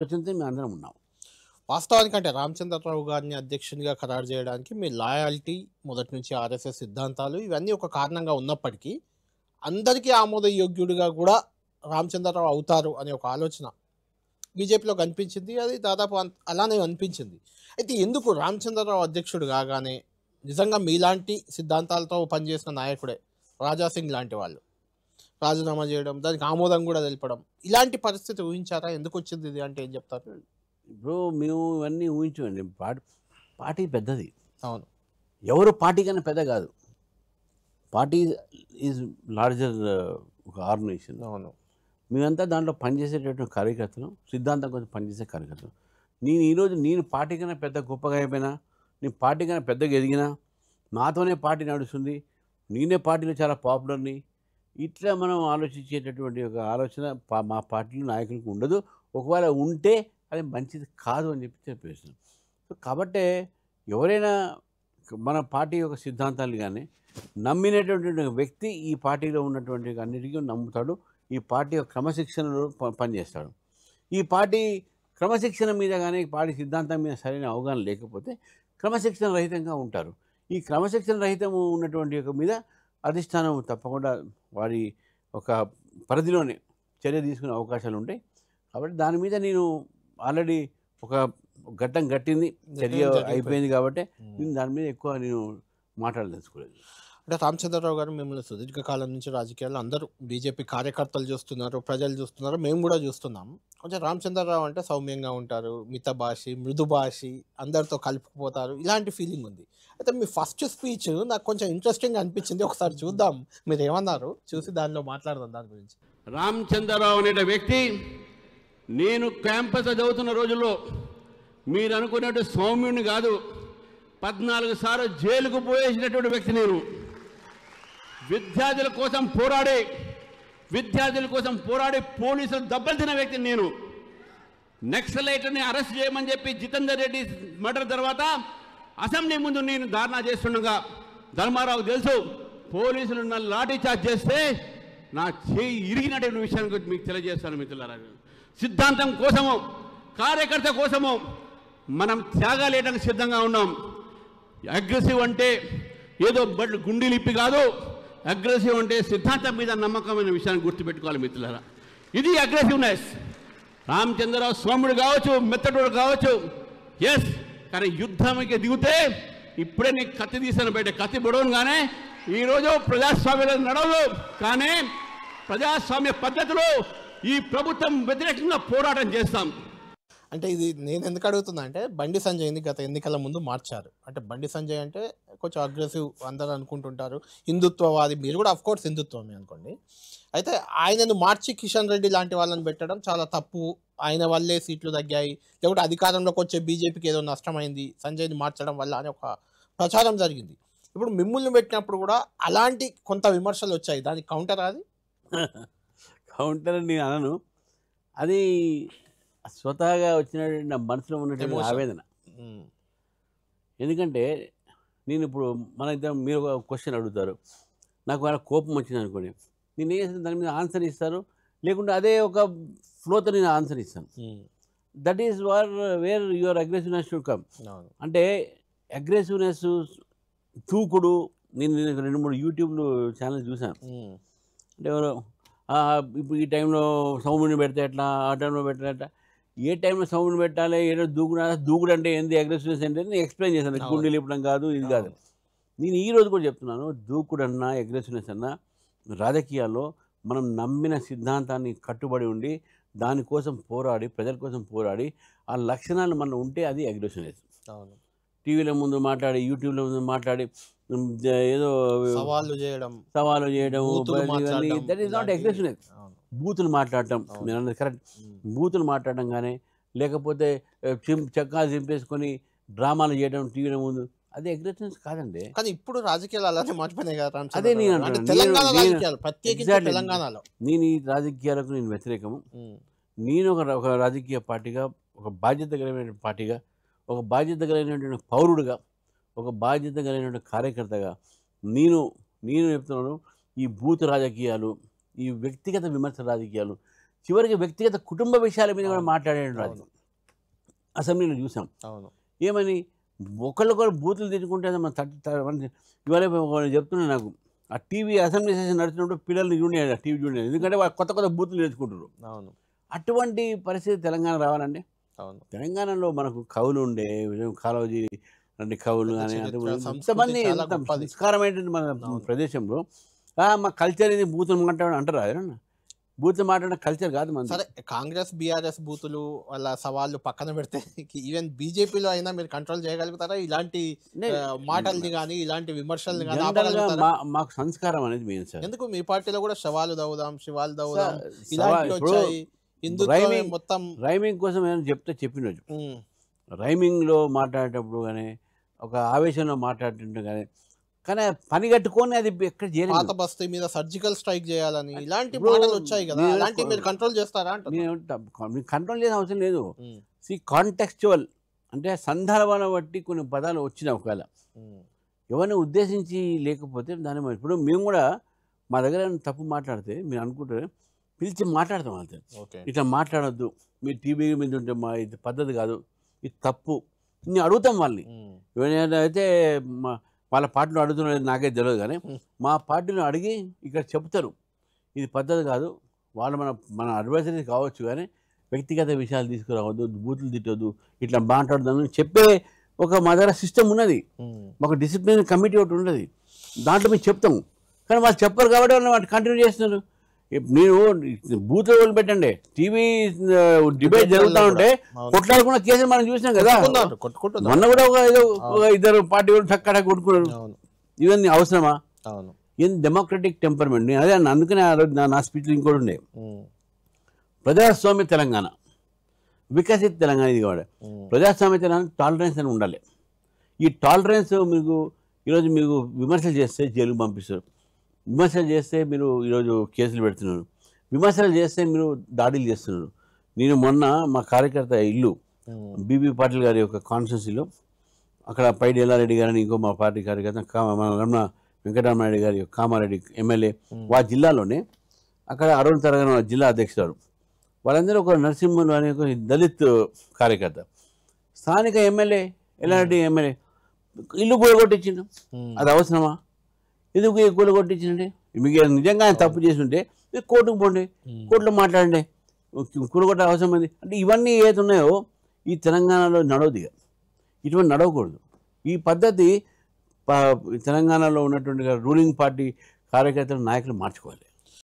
ఆలోచనతో మేమందరం ఉన్నాం. వాస్తవానికంటే రామచంద్రరావు గారిని అధ్యక్షునిగా ఖరారు చేయడానికి మీ లాయల్టీ మొదటి నుంచి ఆర్ఎస్ఎస్ సిద్ధాంతాలు ఇవన్నీ ఒక కారణంగా ఉన్నప్పటికీ, అందరికీ ఆమోదయోగ్యుడిగా కూడా రామచంద్రరావు అవుతారు అనే ఒక ఆలోచన బీజేపీలో కనిపించింది. అది దాదాపు అలానే అనిపించింది. అయితే ఎందుకు రామచంద్రరావు అధ్యక్షుడు కాగానే నిజంగా మీలాంటి సిద్ధాంతాలతో పనిచేసిన నాయకుడే రాజా సింగ్ లాంటి వాళ్ళు రాజీనామా చేయడం, దానికి ఆమోదం కూడా తెలపడం, ఇలాంటి పరిస్థితి ఊహించారా? ఎందుకు వచ్చింది ఇది అంటే ఏం చెప్తారు? ఇప్పుడు మేము ఇవన్నీ ఊహించమండి. పార్టీ పెద్దది. అవును. ఎవరు పార్టీ కన్నా పెద్ద కాదు. పార్టీ ఈజ్ లార్జర్ ఒక ఆర్గనైజేషన్. అవును. మేమంతా దాంట్లో పనిచేసేటటువంటి కార్యకర్తలు, సిద్ధాంతం కోసం పనిచేసే కార్యకర్తలు. నేను ఈరోజు పార్టీ కన్నా పెద్ద గొప్పగా అయిపోయినా, నేను పార్టీ కన్నా పెద్దగా ఎదిగినా, నాతోనే పార్టీ నడుస్తుంది, నేనే పార్టీలో చాలా పాపులర్ని, ఇట్లా మనం ఆలోచించేటటువంటి ఒక ఆలోచన మా పార్టీలో నాయకులకు ఉండదు. ఒకవేళ ఉంటే అది మంచిది కాదు అని చెప్పేసాను. సో కాబట్టే ఎవరైనా మన పార్టీ యొక్క సిద్ధాంతాలు కానీ నమ్మినటువంటి వ్యక్తి ఈ పార్టీలో ఉన్నటువంటి అన్నిటికీ నమ్ముతాడు. ఈ పార్టీ యొక్క క్రమశిక్షణలో పనిచేస్తాడు. ఈ పార్టీ క్రమశిక్షణ మీద కానీ పార్టీ సిద్ధాంతం మీద సరైన అవగాహన లేకపోతే క్రమశిక్షణ రహితంగా ఉంటారు. ఈ క్రమశిక్షణ రహితం ఉన్నటువంటి యొక్క మీద అధిష్టానం తప్పకుండా వారి ఒక పరిధిలోనే చర్య తీసుకునే అవకాశాలు ఉంటాయి. కాబట్టి దాని మీద నేను ఆల్రెడీ ఒక ఘట్టం గట్టింది, చర్య అయిపోయింది. కాబట్టి నేను దాని మీద ఎక్కువ మాట్లాడదలుచుకోలేదు. అంటే రామచంద్రరావు గారు మిమ్మల్ని సుదీర్ఘకాలం నుంచి రాజకీయాల్లో అందరూ బీజేపీ కార్యకర్తలు చూస్తున్నారు, ప్రజలు చూస్తున్నారు, మేము కూడా చూస్తున్నాం. కొంచెం రామచంద్రరావు అంటే సౌమ్యంగా ఉంటారు, మితభాషి, మృదుభాషి, అందరితో కలుపుకుపోతారు, ఇలాంటి ఫీలింగ్ ఉంది. అయితే మీ ఫస్ట్ స్పీచ్ నాకు కొంచెం ఇంట్రెస్టింగ్ అనిపించింది. ఒకసారి చూద్దాం మీరు ఏమన్నారు, చూసి దానిలో మాట్లాడదాం దాని గురించి. రామచంద్రరావు అనే వ్యక్తి నేను క్యాంపస్ చదువుతున్న రోజుల్లో మీరు అనుకున్నట్టు సౌమ్యుని కాదు, 14 సార్లు జైలుకు పోయేసినటువంటి వ్యక్తి నేను. విద్యార్థుల కోసం పోరాడి పోలీసులు దెబ్బలు తిన్న వ్యక్తిని నేను. నక్సలైట్ని అరెస్ట్ చేయమని చెప్పి జితేందర్ రెడ్డి మర్డర్ తర్వాత అసెంబ్లీ ముందు నేను ధర్నా చేస్తుండగా ధర్మారావు తెలుసు, పోలీసులు నన్ను లాఠీ చార్జ్ చేస్తే నా చేయి ఇరిగినటువంటి విషయాన్ని గురించి మీకు తెలియజేస్తాను మిత్రులారా. సిద్ధాంతం కోసము, కార్యకర్త కోసము మనం త్యాగాలు వేయడానికి సిద్ధంగా ఉన్నాం. అగ్రెసివ్ అంటే ఏదో గుండెలిప్పి కాదు, అగ్రెసివ్ అంటే సిద్ధాంతం మీద నమ్మకమైన విషయాన్ని గుర్తుపెట్టుకోవాలి మిత్రులారా. ఇది అగ్రెసివ్నెస్. రామచంద్రరావు సోముడు కావచ్చు, మెత్తడు కావచ్చు, ఎస్, కానీ యుద్ధానికి దిగితే ఇప్పుడే నీకు కత్తి తీసాను బయట, కత్తి పొడవను. కానీ ఈరోజు ప్రజాస్వామ్యంలో నడవదు, కానీ ప్రజాస్వామ్య పద్ధతిలో ఈ ప్రభుత్వం వ్యతిరేకంగా పోరాటం చేస్తాం. అంటే ఇది నేను ఎందుకు అడుగుతున్నా అంటే, బండి సంజయ్ని గత ఎన్నికల ముందు మార్చారు. అంటే బండి సంజయ్ అంటే కొంచెం అగ్రెసివ్ అందరూ అనుకుంటుంటారు, హిందుత్వవాది. మీరు కూడా అఫ్ కోర్స్ హిందుత్వమే అనుకోండి. అయితే ఆయనను మార్చి కిషన్ రెడ్డి లాంటి వాళ్ళని పెట్టడం చాలా తప్పు, ఆయన వల్లే సీట్లు తగ్గాయి, లేకుంటే అధికారంలోకి వచ్చే బీజేపీకి ఏదో నష్టమైంది సంజయ్ని మార్చడం వల్ల అని ఒక ప్రచారం జరిగింది. ఇప్పుడు మిమ్మల్ని పెట్టినప్పుడు కూడా అలాంటి కొంత విమర్శలు వచ్చాయి, దానికి కౌంటర్ అది? కౌంటర్ అని నేను అనను, అది స్వతహాగా వచ్చినటువంటి నా మనసులో ఉన్నటువంటి ఆవేదన. ఎందుకంటే నేను ఇప్పుడు మన ఇద్దరం, మీరు ఒక క్వశ్చన్ అడుగుతారు, నాకు వాళ్ళ కోపం వచ్చింది అనుకోండి, నేను ఏం చేస్తాను, దాని మీద ఆన్సర్ ఇస్తాను, లేకుంటే అదే ఒక ఫ్లోతో నేను ఆన్సర్ ఇస్తాను. That is where your aggressiveness should come. అంటే అగ్రెసివ్నెస్, తూకుడు. నేను 2-3 యూట్యూబ్లో ఛానల్స్ చూశాను. అంటే ఎవరో ఇప్పుడు ఈ టైంలో సౌమ్యుని పెడితే ఎట్లా, ఆ టైంలో పెడితే ఎట్లా, ఏ టైంలో సౌండ్ పెట్టాలి, ఏదో దూకుడు అంటే ఏంది, అగ్రెసివ్నెస్ అంటే నేను ఎక్స్ప్లెయిన్ చేశాను. గుండెలు ఇప్పడం కాదు, ఇది కాదు. నేను ఈరోజు కూడా చెప్తున్నాను, దూకుడు అన్నా అగ్రెసివ్నెస్ అన్నా రాజకీయాల్లో మనం నమ్మిన సిద్ధాంతాన్ని కట్టుబడి ఉండి దానికోసం పోరాడి, ప్రజల కోసం పోరాడి ఆ లక్షణాలు మనం ఉంటే అది అగ్రెసివ్నెస్. టీవీల ముందు మాట్లాడి, యూట్యూబ్ల ముందు మాట్లాడి ఏదో సవాళ్ళు చేయడం, దట్ ఈస్ నాట్ అగ్రెసివ్నెస్. బూతులు మాట్లాడటం, నేను అన్నది కరెక్ట్. బూతులు మాట్లాడడం కానీ, లేకపోతే చక్కాలు చింపేసుకొని డ్రామాలు చేయడం టీవీల ముందు, అది అగ్రెసివ్నెస్ కాదండి. కానీ ఇప్పుడు రాజకీయాలు అలానే మార్చిపోయినాయి కదా. అదే నేను అంటాను, తెలంగాణలో నేను ఈ రాజకీయాలకు నేను వ్యతిరేకము. నేను ఒక రాజకీయ పార్టీగా, ఒక బాధ్యత కలిగిన పార్టీగా, ఒక బాధ్యత కలిగినటువంటి పౌరుడుగా, ఒక బాధ్యత కలిగినటువంటి కార్యకర్తగా నేను చెప్తున్నాను, ఈ బూత్ రాజకీయాలు, ఈ వ్యక్తిగత విమర్శ రాజకీయాలు చివరికి వ్యక్తిగత కుటుంబ విషయాల మీద కూడా మాట్లాడాడు రాజు. అసెంబ్లీలో చూసాం. ఏమని ఒకళ్ళొకరు బూతులు తిట్టుకుంటే మన ఇవాళ చెప్తున్నా నాకు ఆ టీవీ అసెంబ్లీ సెషన్ నడిచినప్పుడు పిల్లల్ని చూడండి టీవీ చూడండి, ఎందుకంటే వాళ్ళు కొత్త కొత్త బూతులు నేర్చుకుంటారు. అటువంటి పరిస్థితి తెలంగాణ రావాలండి. తెలంగాణలో మనకు కవులు ఉండే కాళోజీ లాంటి కవులు కానీ ఎంతమంది సంస్కారమైనటువంటి మన ప్రదేశంలో మా కల్చర్ ఇది బూతులు మాట్లాడడం అంటారు అదేనా? బూతులు మాట్లాడిన కల్చర్ కాదు మన. సరే కాంగ్రెస్ బీఆర్ఎస్ బూతులు వాళ్ళ సవాళ్ళు పక్కన పెడితే ఈవెన్ బీజేపీలో అయినా మీరు కంట్రోల్ చేయగలుగుతారా ఇలాంటి మాటల్ని కానీ ఇలాంటి విమర్శల్ని కానీ? మాకు సంస్కారం అనేది మెయిన్ సార్. ఎందుకు మీ పార్టీలో కూడా శవాలు దౌదాం శివాలు దౌదాం ఇలాంటివి వచ్చాయి. మొత్తం రైమింగ్ కోసం ఏమైనా చెప్తే చెప్పినచ్చు. రైమింగ్లో మాట్లాడేటప్పుడు కానీ ఒక ఆవేశంలో మాట్లాడుతుంటే కానీ పని కట్టుకొని అది ఎక్కడ చేయలేదు. పాత బస్తీ మీద సర్జికల్ స్ట్రైక్ చేయాలని ఇలాంటి మాటలు వచ్చాయి కదా, అలాంటి మీరు కంట్రోల్ చేస్తారా అంటే? కంట్రోల్ చేసిన అవసరం లేదు. కాంటెక్స్చువల్ అంటే సందర్భాన్ని బట్టి కొన్ని పదాలు వచ్చినాయి. ఒకవేళ ఎవరిని ఉద్దేశించి లేకపోతే దాని ఇప్పుడు మేము కూడా మా దగ్గర తప్పు మాట్లాడితే మీరు అనుకుంటే పిలిచి మాట్లాడతాం అంతే. ఇట్లా మాట్లాడొద్దు, మీరు టీవీ మీద ఉంటే మా ఇది పద్ధతి కాదు, ఇది తప్పు నేను అడుగుతాం వాళ్ళని. ఎవరైనా అయితే వాళ్ళ పార్టీలో అడుగుతున్నది నాకే తెలియదు, కానీ మా పార్టీలో అడిగి ఇక్కడ చెప్తారు ఇది పద్ధతి కాదు. వాళ్ళు మన అడ్వైజరీ కావచ్చు, కానీ వ్యక్తిగత విషయాలు తీసుకురావద్దు, బూతులు తిట్టొద్దు, ఇట్లా మాట్లాడదామని చెప్పే ఒక మా దగ్గర సిస్టమ్ ఉన్నది. మాకు డిసిప్లిన్ కమిటీ ఒకటి ఉన్నది, దాంట్లో మేము చెప్తాము. కానీ వాళ్ళు చెప్పరు కాబట్టి వాళ్ళు వాటి కంటిన్యూ చేస్తున్నారు. మీరు బూత్ లెవెల్ పెట్టండి, టీవీ డిబేట్ జరుగుతూ ఉంటే కొట్లాడుకున్న కేసులు మనం చూసినాం కదా. మొన్న కూడా ఒక ఇద్దరు పార్టీ కూడా చక్కగా కొట్టుకున్నారు. ఇవన్నీ అవసరమా? ఏం డెమోక్రటిక్ టెంపర్మెంట్. నేను అదే అన్న, అందుకనే నా స్పీచ్లో ఇంకోటి ఉండే ప్రజాస్వామ్య తెలంగాణ, వికసిత తెలంగాణ. ఇది కూడా ప్రజాస్వామ్య తెలంగాణ టాలరెన్స్ అని ఉండాలి. ఈ టాలరెన్స్ మీకు ఈరోజు మీకు విమర్శలు చేస్తే జైలుకు పంపిస్తారు, విమర్శలు చేస్తే మీరు ఈరోజు కేసులు పెడుతున్నారు, విమర్శలు చేస్తే మీరు దాడులు చేస్తున్నారు. నేను మొన్న మా కార్యకర్త ఇల్లు బీబీ పాటిల్ గారి యొక్క కాన్స్టిట్యున్సీలో అక్కడ పైడి ఎల్లారెడ్డి గారిని ఇంకో మా పార్టీ కార్యకర్త మన రమణ వెంకటరామనాయుడు గారి కామారెడ్డి ఎమ్మెల్యే వా జిల్లాలోనే అక్కడ అరుణ్ తరగన జిల్లా అధ్యక్షుడు, వాళ్ళందరూ ఒక నరసింహులు అనే ఒక దళిత్ కార్యకర్త, స్థానిక ఎమ్మెల్యే ఎల్లారెడ్డి ఎమ్మెల్యే ఇల్లు కూలగొట్టించిండు. అది అవసరమా? ఎందుకు కూలగొట్టించండి? మీకు నిజంగా ఆయన తప్పు చేసి ఉంటే కోర్టుకు పోండి, కోర్టులో మాట్లాడండి, కూలగొట్టే అవసరం ఉంది అంటే. ఇవన్నీ ఏది ఉన్నాయో ఈ తెలంగాణలో నడవదు, ఇటువంటి నడవకూడదు. ఈ పద్ధతి తెలంగాణలో ఉన్నటువంటి రూలింగ్ పార్టీ కార్యకర్తలు నాయకులు మార్చుకోవాలి.